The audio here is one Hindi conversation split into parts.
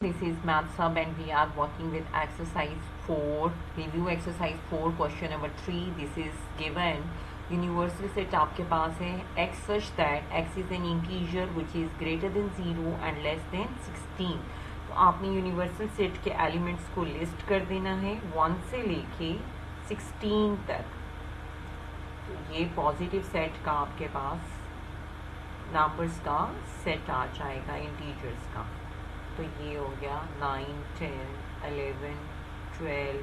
This is Math Sub and we are working with exercise 4. Review exercise 4 question number 3. This is given. Universal set आपके पास है x such that x is an integer which is greater than 0 and less than 16. तो आपने यूनिवर्सल सेट के एलिमेंट्स को लिस्ट कर देना है 1 से लेके 16 तक. तो ये पॉजिटिव सेट का आपके पास नंबर्स का सेट आ जाएगा इंटीजर्स का. तो ये हो गया 9, 10, 11, 12,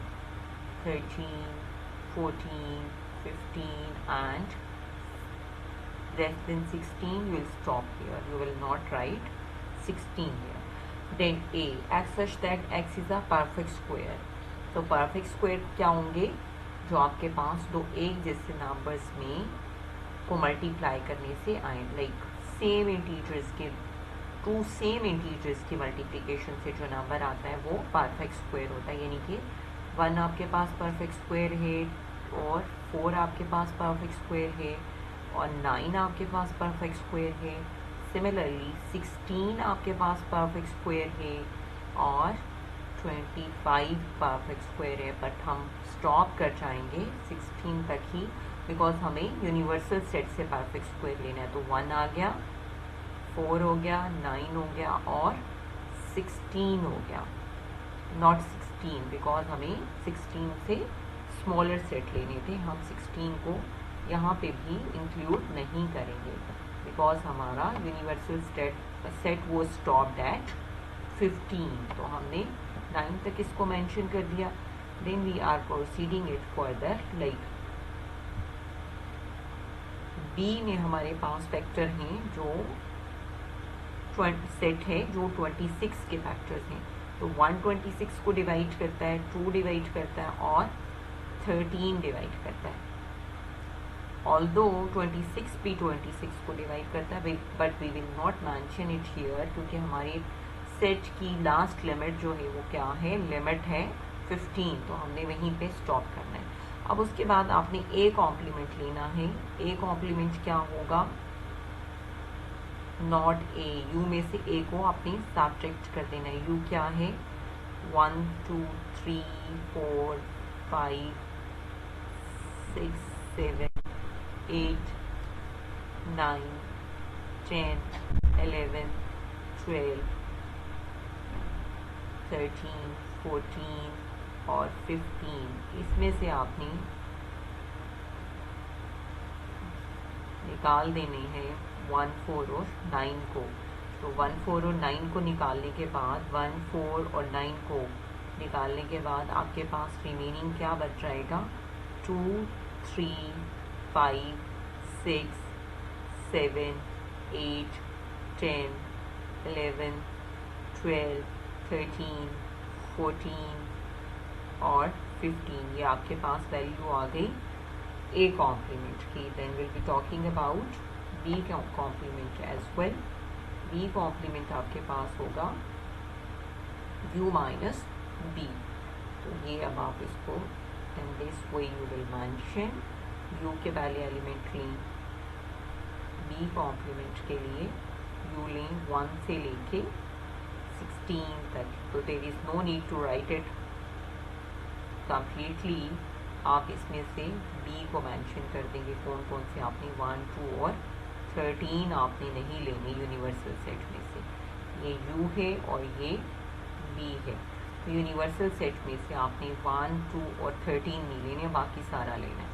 13, 14, 15 and less than 16. You will stop here. You will not write 16 here. Then A, x such that x is a perfect square. तो perfect square क्या होंगे? जो आपके पास दो एक जैसे नंबर्स में को मल्टीप्लाई करने से आए, लाइक सेम इंटीजर्स के टू सेम इंटीजर्स की मल्टीप्लिकेशन से जो नंबर आता है वो परफेक्ट स्क्वायर होता है. यानी कि 1 आपके पास परफेक्ट स्क्वायर है और 4 आपके पास परफेक्ट स्क्वायर है और 9 आपके पास परफेक्ट स्क्वायर है. सिमिलरली 16 आपके पास परफेक्ट स्क्वायर है और 25 परफेक्ट स्क्वायर है. बट हम स्टॉप कर जाएंगे 16 तक ही बिकॉज हमें यूनिवर्सल सेट से परफेक्ट स्क्वायर लेना है. तो 1 आ गया, 4 हो गया, 9 हो गया और 16 हो गया. नॉट 16 बिकॉज हमें 16 से स्मॉलर सेट लेने थे. हम 16 को यहाँ पे भी इंक्लूड नहीं करेंगे बिकॉज हमारा यूनिवर्सल सेट वो स्टॉप्ड एट 15. तो हमने 9 तक इसको मेंशन कर दिया. Then we are proceeding it further. Like B में हमारे फैक्टर फैक्टर हैं जो सेट है जो 26 के फैक्टर्स हैं. तो 1 26 को डिवाइड करता है, 2 डिवाइड करता है और 13 डिवाइड करता है. ऑल्दो 26 भी 26 को डिवाइड करता है but we will not mention it here क्योंकि हमारे सेट की लास्ट लिमिट जो है वो क्या है, लिमिट है 15. तो हमने वहीं पे स्टॉप करना है. अब उसके बाद आपने ए कॉम्प्लीमेंट लेना है. ए कॉम्प्लीमेंट क्या होगा, नॉट ए. यू में से ए को आपने सब्ट्रैक्ट कर देना है. यू क्या है, 1 2 3 4 5 6 7 8 9 10 11 12 13 14 और 15. इसमें से आपने निकाल देने हैं 1 4 और 9 को. तो 1 4 और 9 को निकालने के बाद 1 4 और 9 को निकालने के बाद आपके पास रिमेनिंग क्या बच जाएगा, 2 3 5 6 7 8 10 11 12 13 14 और 15. ये आपके पास वैल्यू आ गई ए कॉम्प्लीमेंट की. Then will be talking about B complement as well. B complement आपके पास होगा u माइनस बी. तो ये अब आप इसको in this way you will mention u के पहले एलिमेंट लें. बी कॉम्प्लीमेंट के लिए u लें 1 से लेके 16 तक. तो there is no need to write it completely. आप इसमें से b को मेंशन कर देंगे कौन कौन से आपने 1 2 और 13 आपने नहीं लेने यूनिवर्सल सेट में से. ये u है और ये b है. तो यूनिवर्सल सेट में से आपने 1 2 और 13 नहीं लेने, बाकी सारा लेना है.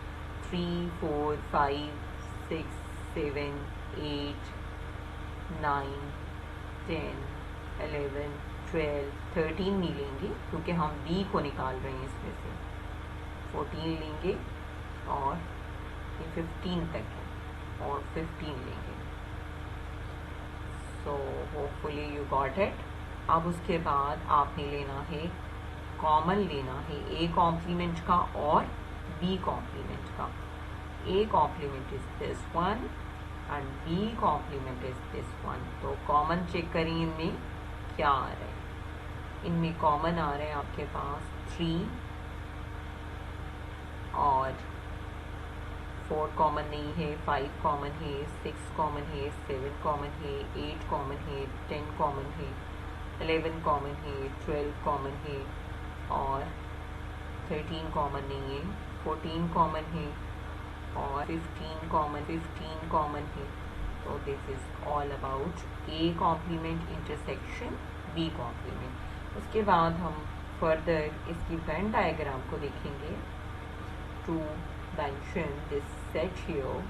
3 4 5 6 7 8 9 10 11 12 13 नहीं लेंगे क्योंकि हम b को निकाल रहे हैं. इसमें से 14 लेंगे और ये 15 तक है और 15 लेंगे. So hopefully you got it. अब उसके बाद आपने लेना है कॉमन लेना है ए कॉम्प्लीमेंट का और बी कॉम्प्लीमेंट का. A complement is this one and B complement is this one. तो कॉमन चेक करें इनमें क्या आ रहा है. इनमें कॉमन आ रहा है आपके पास 3 और 4 कॉमन नहीं है, 5 कॉमन है, 6 कॉमन है, 7 कॉमन है, 8 कॉमन है, 10 कॉमन है, 11 कॉमन है, 12 कॉमन है और 13 कॉमन नहीं है, 14 कॉमन है और 15 कॉमन है। तो this is all about A complement intersection B complement. उसके बाद हम फर्दर इसकी वेन डायग्राम को देखेंगे to mention this set here,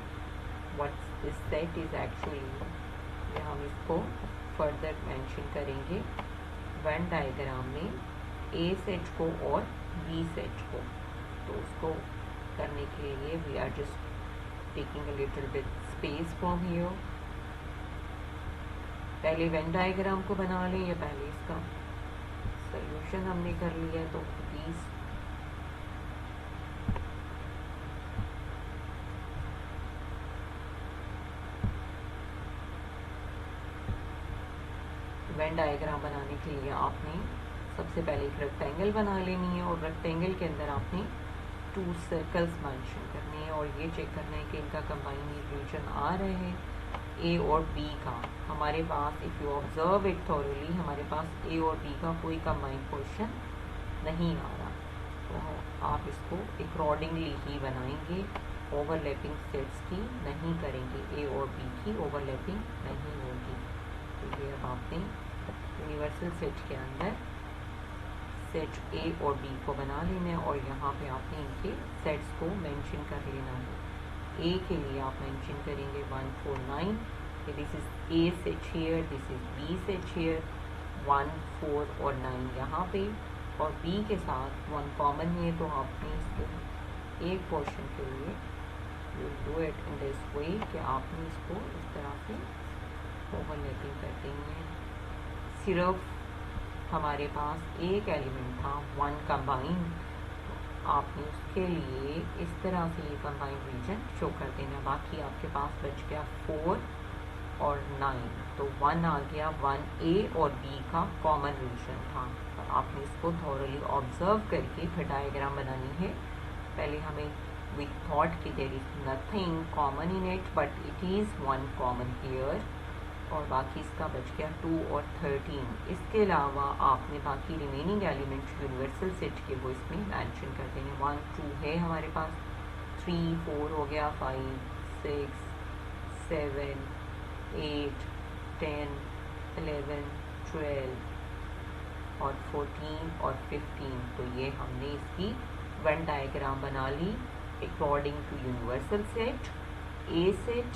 what this set is actually, ये हम इसको फर्दर मेंशन करेंगे वेन डायग्राम में ए सेट को और बी सेट को। तो उसको करने के लिए we are just taking a little bit space from here. पहले वेन डायग्राम को बना लें या पहले इसका सोल्यूशन हमने कर लिया, तो प्लीज वेन डायग्राम बनाने के लिए आपने सबसे पहले एक रेक्टेंगल बना लेनी है और रेक्टेंगल के अंदर आपने 2 सर्कल्स मेंशन करने हैं और ये चेक करना है कि इनका कंबाइंड रीजन आ रहे हैं ए और बी का। हमारे पास if you observe it thoroughly, हमारे पास ए और बी का कोई कंबाइंड पोर्शन नहीं आ रहा, तो आप इसको अकॉर्डिंगली ही बनाएंगे, ओवरलैपिंग सेट्स की नहीं करेंगे, ए और बी की ओवरलैपिंग नहीं होगी। तो ये अब आपने यूनिवर्सल सेट के अंदर सेट ए और बी को बना लेना है और यहाँ पे आपने इनके सेट्स को मेंशन कर लेना है। ए के लिए आप मेंशन करेंगे 1 4 9, this is A set here, this is B set here, 1 4 और 9 यहाँ पे, और बी के साथ 1 कॉमन है, तो आपने इसको एक पोर्शन के लिए you do it in this way कि आपने इसको इस तरह से ओवरलैपिंग कर देंगे। सिर्फ हमारे पास एक एलिमेंट था 1 कंबाइंड, तो आपने उसके लिए इस तरह से ये कंबाइंड रीजन शो कर देना। बाकी आपके पास बच गया 4 और 9, तो 1 आ गया, 1 ए और बी का कॉमन रीजन था। तो आपने इसको थॉरली ऑब्जर्व करके फिर डायग्राम बनानी है। पहले हमें वी थॉट कि there is nothing common in it, but it is 1 common here, और बाकी इसका बच गया 2 और 13। इसके अलावा आपने बाकी रिमेनिंग एलिमेंट यूनिवर्सल सेट के वो इसमें मेंशन कर देंगे। 1 2 है हमारे पास, 3 4 हो गया, 5 6 7 8 10 11 12 और 14 और 15। तो ये हमने इसकी वेन डायग्राम बना ली according to universal set, A set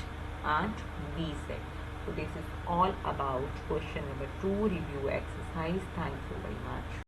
and B set. So this is all about question number 2 review exercise. Thank you very much.